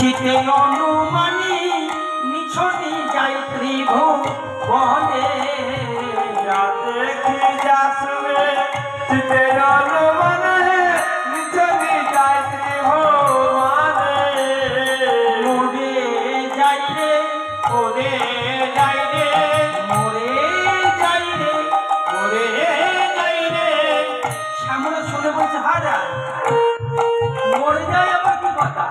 চিতে অনুমানী নিছনি যাই ত্রিভুবনে দেখি যাসবে চিতে অনুমানে নিছনি যাই ত্রিভুবনে মোরে যাই রে ওরে যাই রে মোরে যাই রে ওরে যাই রে শ্যামলা শুনে বলছে হারা মরে যায় আবার কি কথা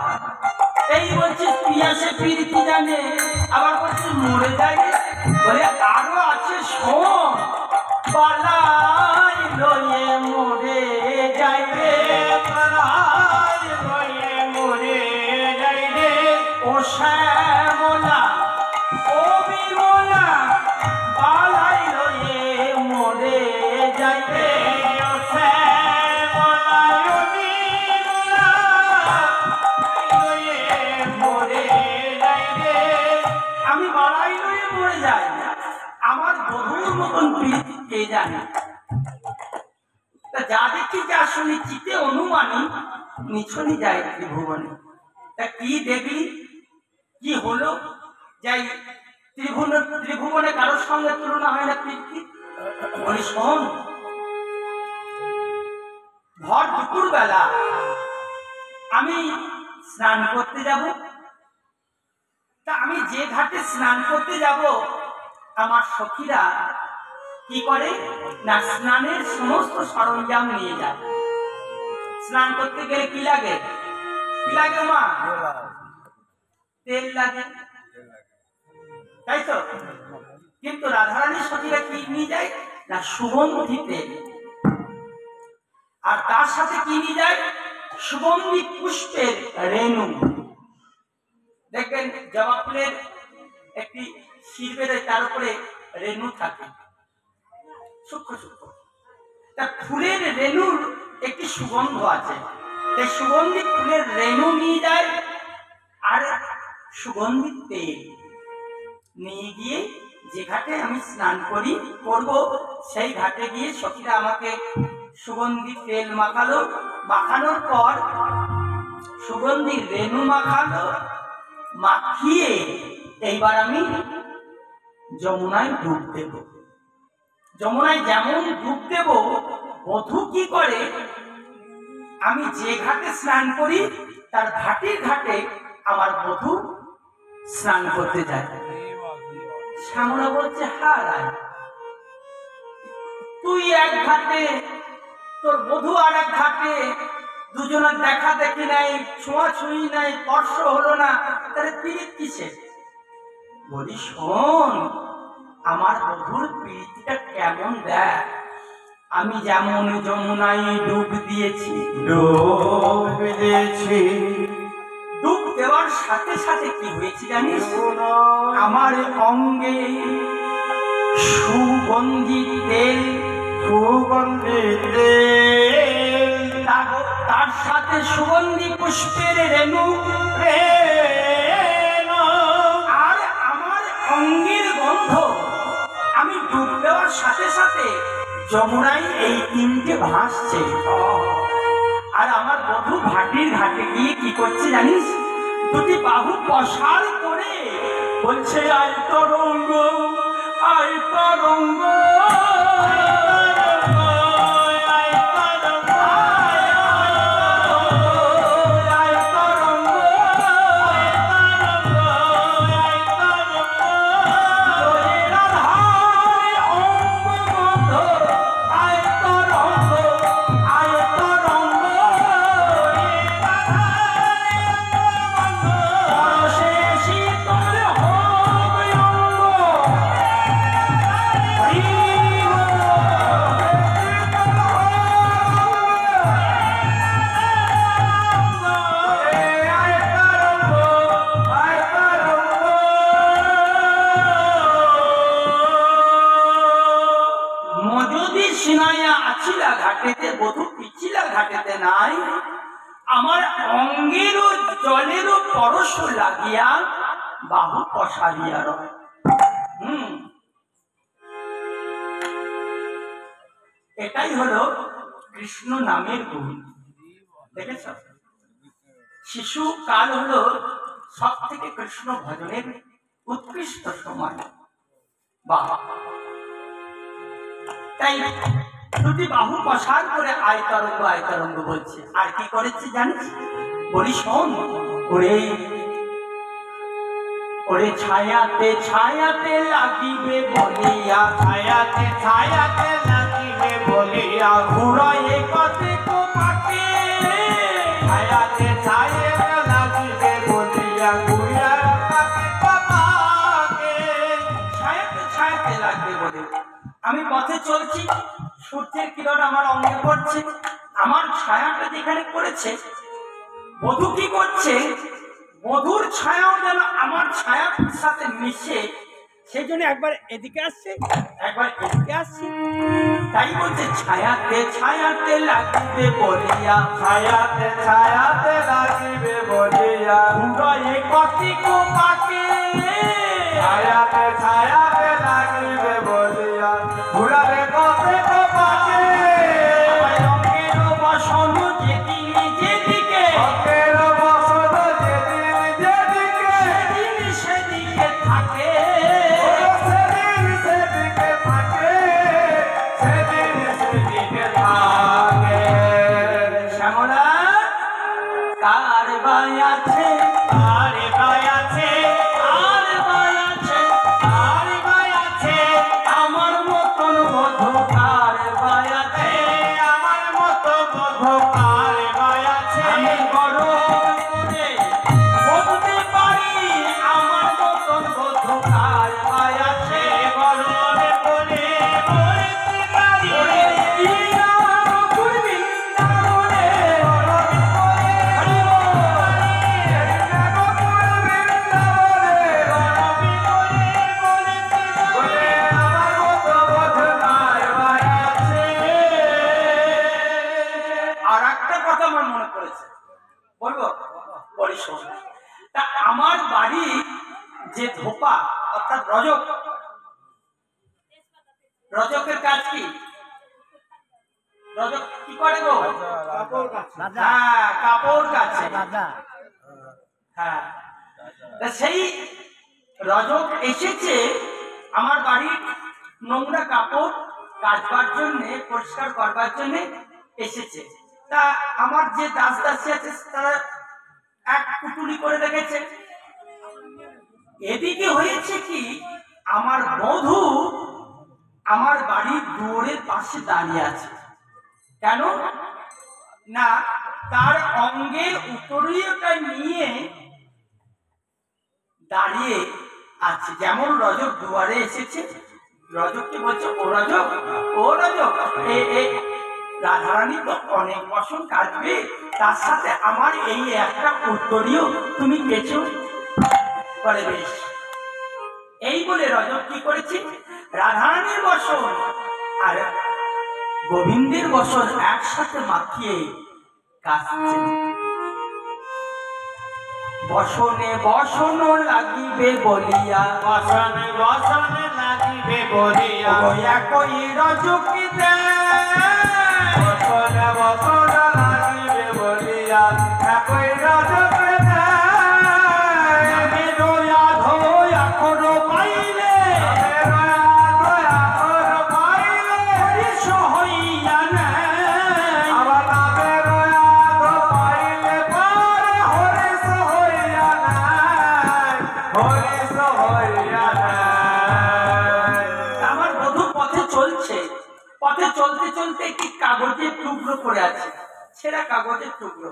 এই বলছে পিয়াসে প্রীতি জানে আবার বলছে মরে যায় রে বলে আরো আছে শোন পালাই লয়ে মরে যায় রে পালাই লয়ে মরে যাই রে ও শ্যামলা ও বিমলা পালাই লয়ে মরে যায় রে আমি বাড়াই লয়ে মরে যাই আমার বধুর মতন প্রীতি কে জানে তা যা দেখি যা শুনি চিতে অনুমানী নিছনি যায় ত্রিভুবনে তা কি দেখলি কি হলো যাই ত্রিভুবনে কারোর সঙ্গে তুলনা হয় না প্রীতি বলি শোন ভর দুপুর বেলা আমি স্নান করতে যাব তা আমি যে ঘাটে স্নান করতে যাব আমার সখীরা কি করে না স্নানের সমস্ত সরঞ্জাম নিয়ে যায় স্নান করতে গেলে কি লাগে মা তেল লাগে তাই তো কিন্তু রাধারানীর সখীরা কি নিয়ে যায় না সুগন্ধি তেল আর তার সাথে কি নিয়ে যায় সুগন্ধি পুষ্পের রেণু দেখবেন জবা ফুলের একটি শির বেঁধে তার উপরে রেণু থাকে সূক্ষ্ম সূক্ষ্ম তা ফুলের রেণুর একটি সুগন্ধ আছে তাই সুগন্ধি ফুলের রেণু নিয়ে যায় আর সুগন্ধি তেল নিয়ে গিয়ে যে ঘাটে আমি স্নান করব সেই ঘাটে গিয়ে সখীরা আমাকে সুগন্ধি তেল মাখালো মাখানোর পর সুগন্ধি রেণু মাখালো মাখিয়ে এইবার আমি যমুনায় ডুব দেব যমুনায় যেমন ডুব দেব বধূ কি করে আমি যে ঘাটে স্নান করি তার ঘাটের ঘাটে আমার বধূ স্নান করতে যায় শ্যামলা বলছে হারায় তুই এক ঘাটে তোর বধূ আর এক ঘাটে দুজনের দেখা দেখি নাই ছোঁয়াছুঁই নাই স্পর্শ হলো না তাহলে পীড়িত কিসে বলি শোন আমার বধূর পীড়িতটা কেমন দেখ আমি যেমন যমুনায় ডুব দিয়েছি ডুব দেওয়ার সাথে সাথে কি হয়েছে জানিস আমার অঙ্গে সুগন্ধি তেল তার সাথে সুগন্ধি পুষ্পের রেণু আর আমার অঙ্গের গন্ধ আমি ডুব দেওয়ার সাথে সাথে যমুনায় এই তিনটে ভাসছে আর আমার বধূ ঘাটের ঘাটে গিয়ে কি করছে জানিস দুটি বাহু প্রসার করে বলছে আয় তরঙ্গ আয় তরঙ্গ নাই আমার অঙ্গেরও জলেরও পরশ লাগিয়া বাহু পশারিয়া রয় এটাই হলো কৃষ্ণ নামের গুণ দেখেছ শিশু কাল হলো সব থেকে কৃষ্ণ ভজনের উৎকৃষ্ট সময়। বাহ, তাই দুটি বাহু প্রসার করে আয় তরঙ্গ বলছে। আর কি করেছে জানিস? বলি শোন, ওরে ওরে ছায়াতে ছায়াতে লাগিবে বলিয়া, ছায়াতে ছায়াতে লাগিবে বলিয়া ঘুরায়ে কতক পাকে, ছায়াতে ছায়াতে লাগিবে বলিয়া ঘুরিয়া কাকে পাকে। ছায়াতে ছায়াতে লাগবে বলে আমি পথে চলছি, সূর্যের কিরণ আমার অঙ্গে পড়ছে, আমার ছায়াটা যেখানে পড়েছে, বধূ কি করছে? বধূর ছায়াও যেন আমার ছায়ার সাথে মিশে, সেই জন্য একবার এদিকে আসছে, একবার এদিকে আসছে। তাই বলছে ছায়াতে ছায়াতে লাগিবে বলিয়া, ছায়াতে ছায়াতে লাগিবে বলিয়া ঘুরায়ে কতক পাকে, ছায়াতে ছায়াতে লাগিবে বলিয়া ঘুরাবে কতক পাকে। আমার অঙ্গের বসন যেদিকে যেদিকে, অঙ্গের বসন যেদিন যেদিকে, সেদিন সেদিকে থাকে, সেদিন সেদিকে থাকে, সেদিন সেদিকে থাকে। শ্যামলা কার বাই আছে, আরে ভাই আছে, আর বাই আছে, আরে ভাই আছে, আমার মতন বধূ কার বাই আছে। আমার মতো বধূ আরে ভাই আছে। আমি বড় করে বলতে পারি, আমার মতন বধূ কার বাই আছে। গরমে পড়ে বলতে পারি, ওরে এই আমার বকুল বৃন্দাবনে, গরমে পড়ে হরি বল। বকুল বৃন্দাবনে, গরমে পড়ে বলতে পারি, আমার মতো বধূ আরে ভাই আছে। আর একটা কথা আমার মনে পড়েছে, বলবো? বলি শোন। তা আমার বাড়ি যে ধোপা অর্থাৎ রজক, রজকের কাজ কি? রজক কি করে গো? হ্যাঁ, কাপড় কাচে। হ্যাঁ, তা সেই রজক এসেছে আমার বাড়ির নোংরা কাপড় কাচবার জন্য, পরিষ্কার করবার জন্য এসেছে। তা আমার যে দাস দাসী আছে তারা এক পুটুলি করে রেখেছে। এদিকে হয়েছে কি, আমার বধূ আমার বাড়ির দুয়ারের পাশে দাঁড়িয়ে আছে। কেন না, তার অঙ্গের উত্তরীয়টা নিয়ে দাঁড়িয়ে আছে। যেমন রজক দুয়ারে এসেছে, রজককে বলছে ও রজক, ও রজক, রাধারানী তো অনেক বসন কাটবে, তার সাথে আমার এই একটা উত্তরীয় তুমি কেছো, বলে বেশ। এই বলে রজক কি করেছে, রাধারানীর বসন আর গোবিন্দের বসন একসাথে মাখিয়ে কাটছে। বসনে বসন লাগিবে বলিয়া, বসনে বসনে লাগিবে বলিয়া একই রজকি বসনে বসনে লাগিবে বলিয়া একই রজকে পাইলে হইয়া নেয়, আবার নামের পাইলে পরে হরিষ হইয়া নাই, হরিষ হইয়া নাই। আমার বধূ পথে চলছে, পথে চলতে চলতে একটি কাগজের টুকরো পড়ে আছে, ছেঁড়া কাগজের টুকরো।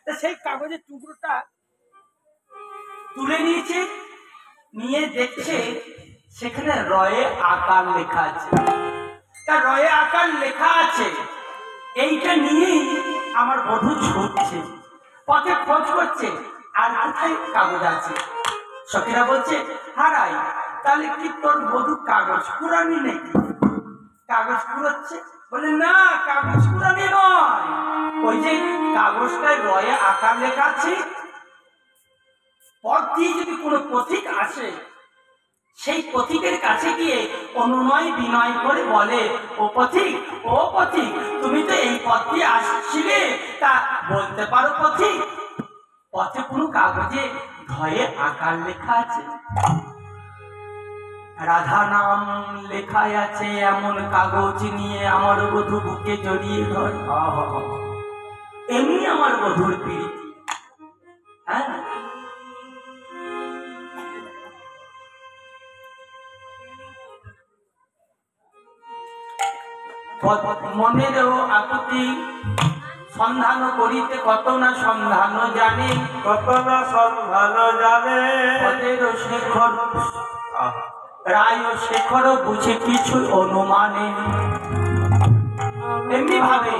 তা সেই কাগজের টুকরোটা তুলে নিয়েছে, নিয়ে দেখছে সেখানে রয়ে আকার লেখা আছে। তা রয়ে আকার লেখা আছে, এইটা নিয়েই আমার বধূ ছুটছে, পথে খোঁজ করছে আর কোথায় কাগজ আছে। সখীরা বলছে হারাই, তাহলে কি তোর বধূ কাগজ কুড়ানি নাকি? কাগজ কুড়াচ্ছে? বলে না, কাগজ কুড়ানি নয়, ওই যে কাগজটায় রয়ে আকার লেখা আছে, পথ দিয়ে যদি কোনো পথিক আসে, সেই পথিকের কাছে গিয়ে অনুনয় বিনয় করে বলে, ও পথিক, ও পথিক, তুমি তো এই পথ দিয়ে আসছিলে, তা বলতে পারো পথিক, পথে কোনো কাগজে ঘরে আকার লেখা আছে, রাধা নাম লেখায় আছে, এমন কাগজ নিয়ে আমার বধূ বুকে জড়িয়ে ধরে। এমনি আমার বধূর প্রীতি। হ্যাঁ, মনেরও আকুতি সন্ধান করিতে কত না সন্ধান জানে, কত না সন্ধান জানে, পদের শেখর রায় শেখর বুঝে কিছু অনুমানে। এমনি ভাবে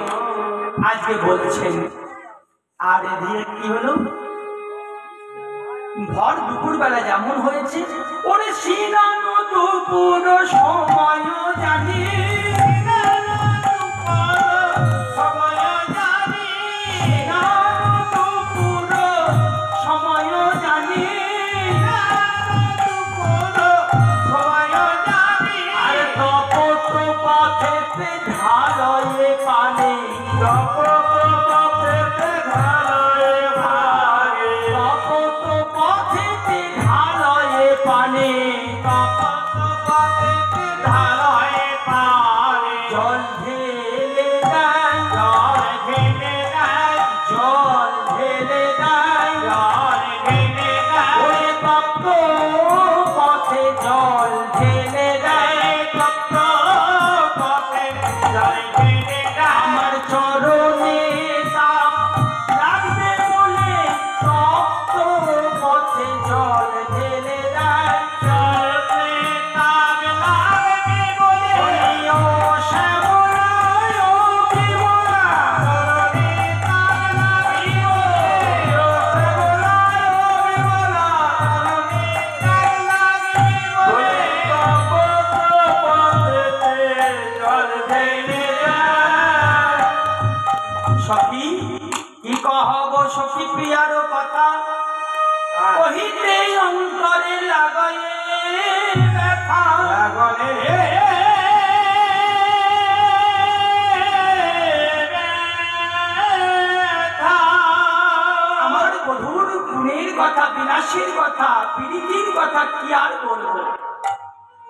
আজকে বলছেন। আর এদিকে কি হলো, ভর দুপুর বেলা যেমন হয়েছে, ওরে সিনানো দুপুর সময় জানি,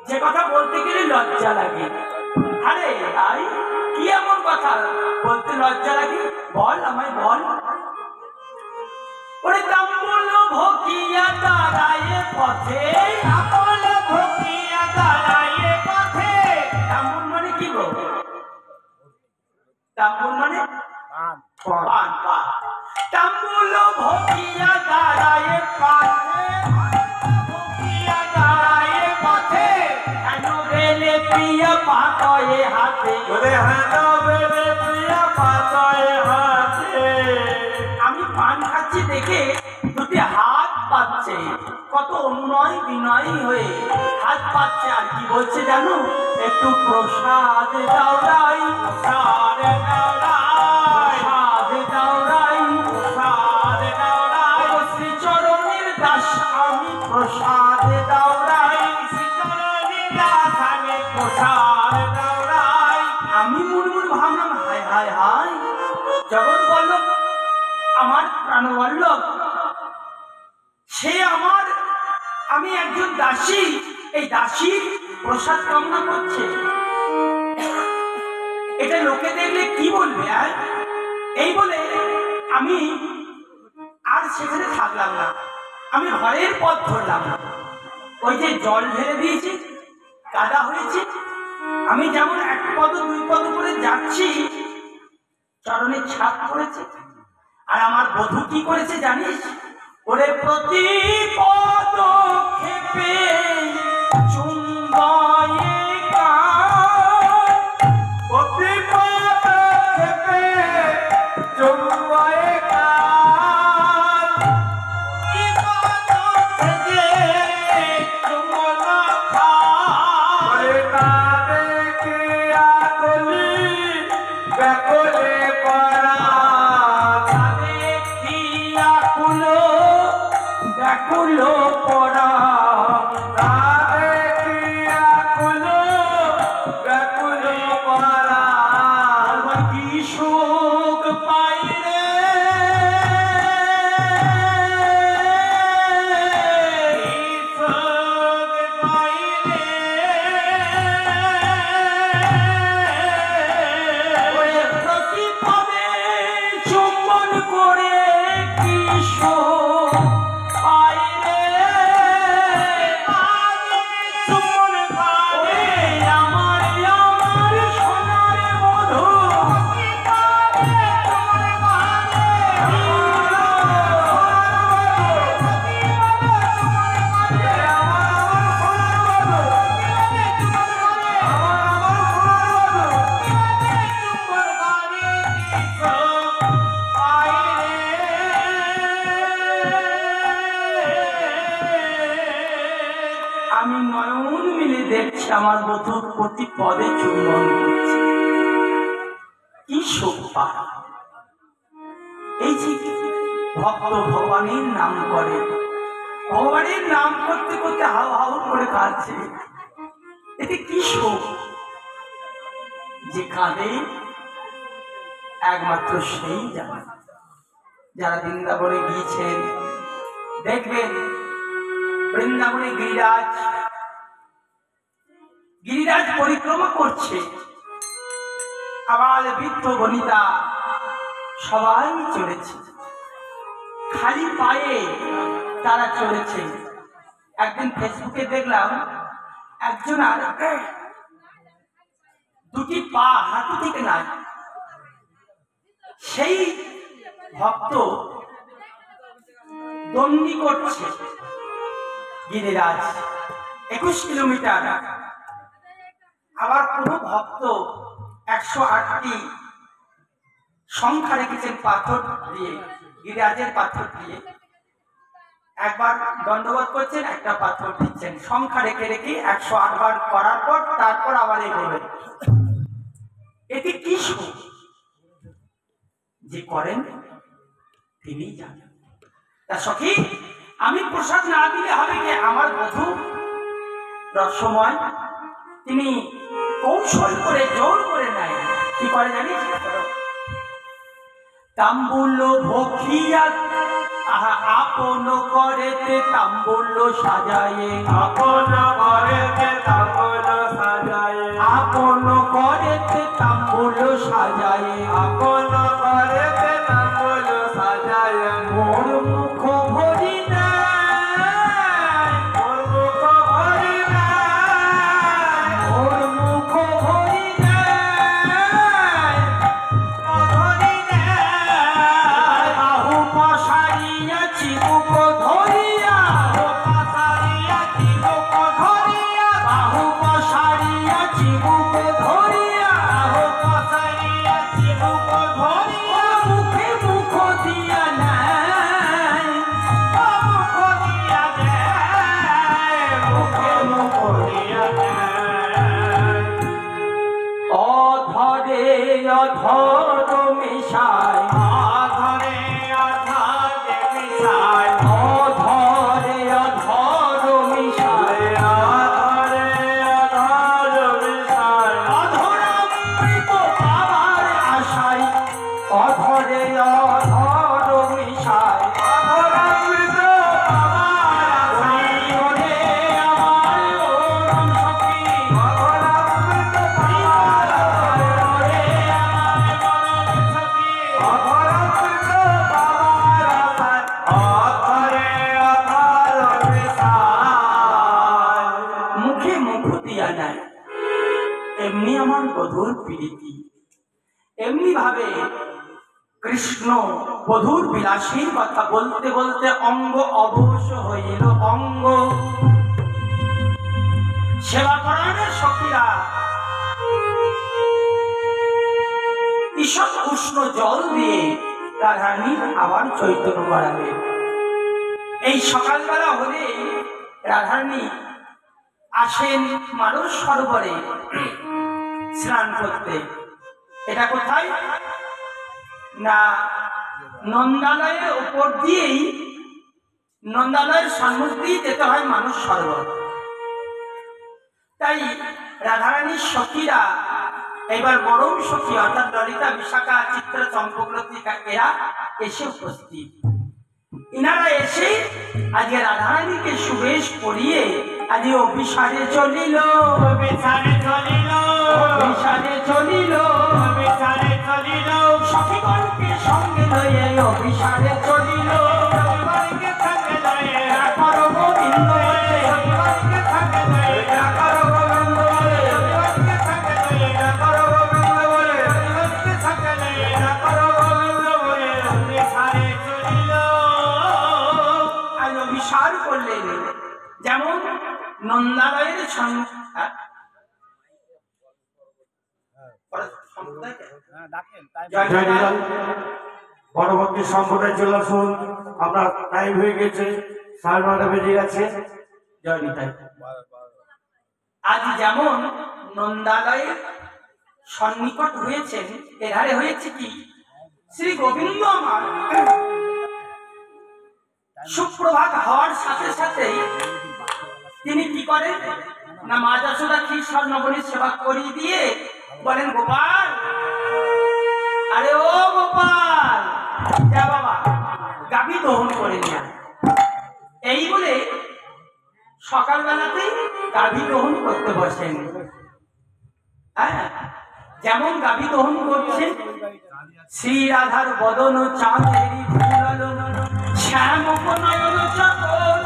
যে কথা বলতে গেলে লজ্জা লাগে। আরে ভাই, কি এমন কথা বলতে লজ্জা লাগে? বল, আমায় বল। ওরে কাম্বল ভকিয়া দাঁড়ায় পথে, কাম্বল ভকিয়া দাঁড়ায় পথে। কাম্বল মানে কি গো? কাম্বল মানে পান। কাম্বল ভকিয়া দাঁড়ায় পথে, ভকিয়া দাঁড়ায় পথে, কেন বেলে প্রিয়া পাতয়ে হাতে, ওরে হেন বেলে প্রিয়া পাতয়ে হাতে। আমি পান খাচ্ছি দেখে দুটি হাত পাচ্ছে, কত অনুনয় বিনয়ী হয়ে হাত পাচ্ছে। আর কি বলছে জানো? একটু প্রসাদ দাও রাই, প্রসাদ দাও রাই, প্রসাদ দাও রাই, প্রসাদ দাও রাই। শ্রীচরণের দাস আমি, প্রসাদ দাও রাই, শ্রীচরণের দাস আমি, প্রসাদ দাও রাই। আমি মুড়মুড় ভাবলাম, হায় হায় হায়, জগৎ বল্লভ আমার প্রাণবল্লভ, সে আমার, আমি একজন দাসী, এই দাসীর প্রসাদ কামনা করছে। এটা লোকে দেখলে কি বলবে? এই বলে আমি আর সেখানে থাকলাম না, আমি ঘরের পথ ধরলাম। ওই যে জল ঢেলে দিয়েছি, কাদা হয়েছে, আমি যেমন এক পদ দুই পদ করে যাচ্ছি, চরণে ছাপ পড়েছে। আর আমার বধূ কি করেছে জানিস? ওরে প্রতি পদক্ষেপে চুম্বয়ে গান, প্রতি পদক্ষেপে চুম্বয়ে গান, কি পদক্ষেপে চুম্বন খান। ওরে না দেখিয়া কলি ব্যাকুলে পরাণ, না দেখিয়া ব্যাকুল পরাণ, না দেখিয়া ব্যাকুল পরাণ। কি সুখ পাই রে প্রতি পদে চুম্বন করছে। কি সুখ পায়! এই যে ভক্ত ভগবানের নাম করে, ভগবানের নাম করতে করতে হাউ হাউ করে কাঁদছে, এতে কি সুখ! যে কাঁদে একমাত্র সেই জানে। যারা বৃন্দাবনে গিয়েছেন দেখবেন, বৃন্দাবনে গিরিরাজ পরিক্রমা করছে, আবার বৃদ্ধ বনিতা সবাই চলেছে, খালি পায়ে তারা চলেছে। একদিন ফেসবুকে দেখলাম একজন আর দুটি পা হাঁটু থেকে নাই, সেই ভক্ত দণ্ডি করছে গিরিরাজ 21 কিলোমিটার। আবার কোনো ভক্ত 108টি সংখ্যা রেখেছেন পাথর দিয়ে, গিরিরাজের পাথর দিয়ে একবার দণ্ডবোধ করছেন, একটা পাথর দিচ্ছেন, সংখ্যা রেখে রেখে 108 বার করার পর তারপর আবার এগোবেন। এতে কি সুখ! যে করেন তিনি জানেন। তা সখী, আমি প্রসাদ না দিলে হবে কি? আমার বধূ রসময় তিনি কৌশল করে জোর করে নেয়। কি করে জানিস? তাম্বুল ভক্ষিয়া আহা আপন করেতে তাম্বুল সাজায়ে, আপন করেতে তাম্বুল সাজায়ে, আপন করেতে তাম্বুল সাজায়ে, আপন করেতে তাম্বুল সাজায়ে। মোর মুখ ভরি নাই, মোর মুখ ভরি নাই, মোর মুখ ভরি নাই, ভরি নাই। বাহু পসারিয়া চিবুক ধরিয়া, পাশারিয়া চিবুক ধরিয়া, বাহু পসারিয়া চিবুক ধরিয়া, পাশারিয়া চিবুক ধরিয়া, মুখে মুখ দিয়া নাই, মুখ দিয়া দেয়, মুখে মুখ দিয়া দেয়। অধরে অধর মিশায়, আধরে আধারে মিশায়, অধরে অধর মিশায়, আধরে আধারে মিশায়। অধরামৃত পাওয়ার আশায়, অধরে অধর মিশায়, অধরামৃত পাওয়ার আশায়, ওরে আমার ওরম সখী, অধরামৃত পাওয়ার আশায়, ওরে আমার সখী, অধরামৃত পাওয়ার আশায়, অধরে আধারে মিশায়। মুখে মুখ দিয়া নাই। এমনি আমার বধূর প্রীতি, এমনি ভাবে কৃষ্ণ বধূর বিলাসীর কথা বলতে বলতে অঙ্গ অবশ হইল। অঙ্গ সেবা পরায়ণের সখীরা ঈষৎ উষ্ণ জল দিয়ে রাধারানী আবার চৈতন্য বাড়ালেন। এই সকালবেলা হলে রাধারানী আসেন মানস সরোবরে স্নান করতে। এটা কোথায়? না, নন্দালয়ের উপর দিয়েই, নন্দালয়ের সম্মুখ দিয়ে যেতে হয় মানস সরোবর। তাই রাধারানীর সখীরা, এবার বরম সখী অর্থাৎ ললিতা, বিশাখা, চিত্রা, চম্পকলতিকা এরা এসে উপস্থিত। ইনারা এসে আজকে রাধারানীকে সুবেশ করিয়ে আজকে অভিসারে চলিল, অভিসারে চলিল, অভিসারে চলিল, অভিসারে চলিল, সখীগণকে সঙ্গে লয়ে অভিসারে চলিল। সখীগণকে সঙ্গে লয়ে, একবার গোবিন্দ বলে, সখীগণকে সঙ্গে লয়ে, একবার গোবিন্দ বলে, সখীগণকে সঙ্গে লয়ে, ডাকর গোবিন্দ বলে, সখীগণকে সঙ্গে লয়ে, ডাকর গোবিন্দ বলে, অভিসারে চলিল। আজ অভিসার করলেন। যেমন নন্দালয়ের পরবর্তী সম্প্রদায় চলে আসুন, আমরা টাইম হয়ে গেছে, 9:30 বেজে গেছে। জয় নিতাই। আজ যেমন নন্দালয়ের সন্নিকট হয়েছেন, এধারে হয়েছে কি শ্রী গোবিন্দ আমার সুপ্রভাত হওয়ার সাথে সাথেই তিনি কি করেন না মা যশোদা ক্ষীর স্বর্ণবণীর সেবা করিয়ে দিয়ে বলেন, গোপাল, আরে ও গোপাল, যা বাবা গাভী দহন করে নিয়ে। এই বলে সকালবেলাতেই গাভী দহন করতে বসেন। হ্যাঁ, যেমন গাভী দহন করছে, শ্রী রাধার বদন চাঁদেরি ফুলালো, শ্যাম নয়ন চকর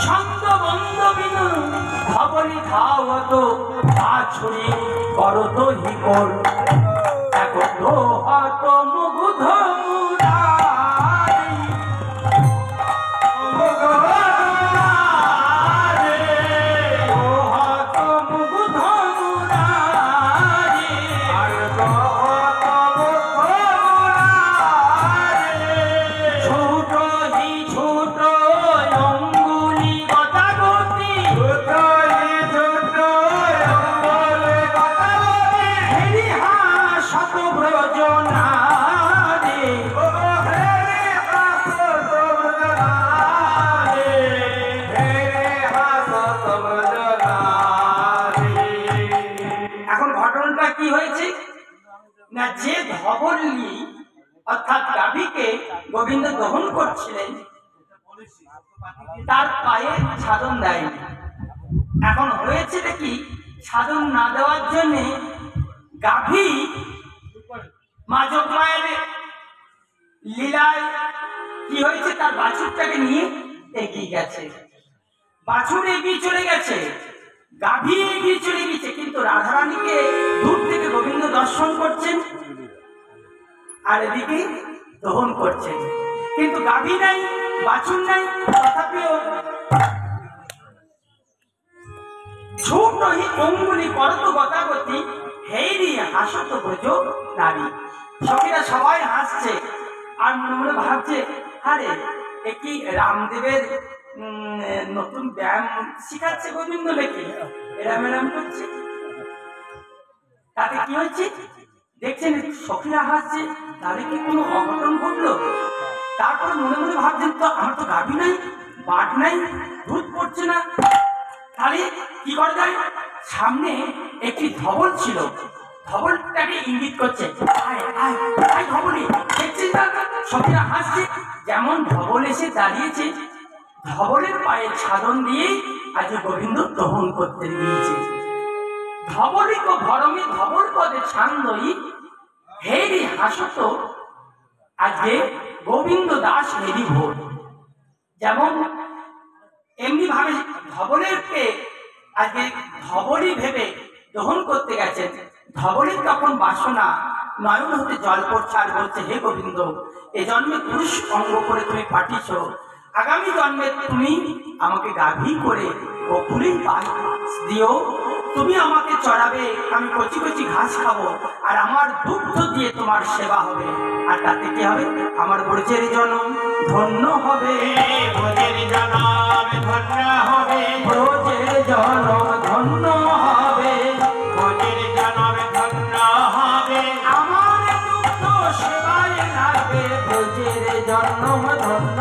ছন্দ বন্দ বিনু ধবলি ধাওত বাছুরি করত হিকর, এখন তো হত মুগ্ধ মুরারি, হত মুগ্ধ মুরারি, ছোট হি ছোট অঙ্গুলি গতাগতি, হেরি হাসত ব্রজনারে, এখন ঘটনাটা কি হয়েছে না, যে ধবলি অর্থাৎ গাভীকে গোবিন্দ দহন করছিলেন তার পায়ে সাধন দেয়নি। এখন হয়েছে কি, সাধন না দেওয়ার জন্য গাভী মা যোগমায়ের লীলায় কি হয়েছে, তার বাছুরটাকে নিয়ে এগিয়ে গেছে। বাছুর এগিয়ে চলে গেছে, গাভী এগিয়ে চলে গেছে, কিন্তু রাধারানীকে দূর থেকে গোবিন্দ দর্শন করছেন আর এদিকে দহন করছেন, কিন্তু গাভী নাই, বাছুর নাই, তথাপিও ছোট হি অঙ্গুলি করত গতাগতি, হেরি হাসত ব্রজ নারী। সখীরা সবাই হাসছে আর মনে মনে ভাবছে, আরে এ কি রামদেবের নতুন ব্যায়াম শিখাচ্ছে গোবিন্দ নাকি, এরাম এরাম করছে। তাতে কি হচ্ছে দেখছেন, সখীরা হাসছে, তাহলে কি কোনো অঘটন ঘটলো? তারপরে মনে মনে ভাবছেন, তো আমার তো গাভী নাই, বাট নাই, দুধ পড়ছে না, তাহলে কি করা যায়? সামনে একটি ধবল ছিল, ধবলটাকে ইঙ্গিত করছে, আয় আয় আয় ধবলি, দেখছিস না? সখীরা হাসছে, যেমন ধবল এসে দাঁড়িয়েছে, ধবলের পায়ে সাধন দিয়েই আজ গোবিন্দ দহন করতে গিয়েছে। ধবলিক ভরমে ধবল পদে ছান্দই, হেরি হাসত আজকে গোবিন্দ দাস হেরি ভোর। যেমন এমনি ভাবে ধবলেরকে আজকে ধবলি ভেবে দহন করতে গেছেন। ধবলির তখন বাসনা, নয়ন হতে জল পড়ছে আর বলছে, হে গোবিন্দ, এ জন্মে পুরুষ অঙ্গ করে তুমি পাঠিয়েছ, আগামী জন্মে তুমি আমাকে গাভী করে গোকুলে দিও, তুমি আমাকে চড়াবে, আমি কচি কচি ঘাস খাবো, আর আমার দুগ্ধ দিয়ে তোমার সেবা হবে, আর তাতে কি হবে, আমার ব্রজের জনম ধন্য হবে, ব্রজের জনম ধন্য হবে, ব্রজের জনম ধন্য হবে, ব্রজের জনম ধন্য হবে, আমার দুগ্ধ সেবায় লাগবে, ব্রজের জনম ধন্য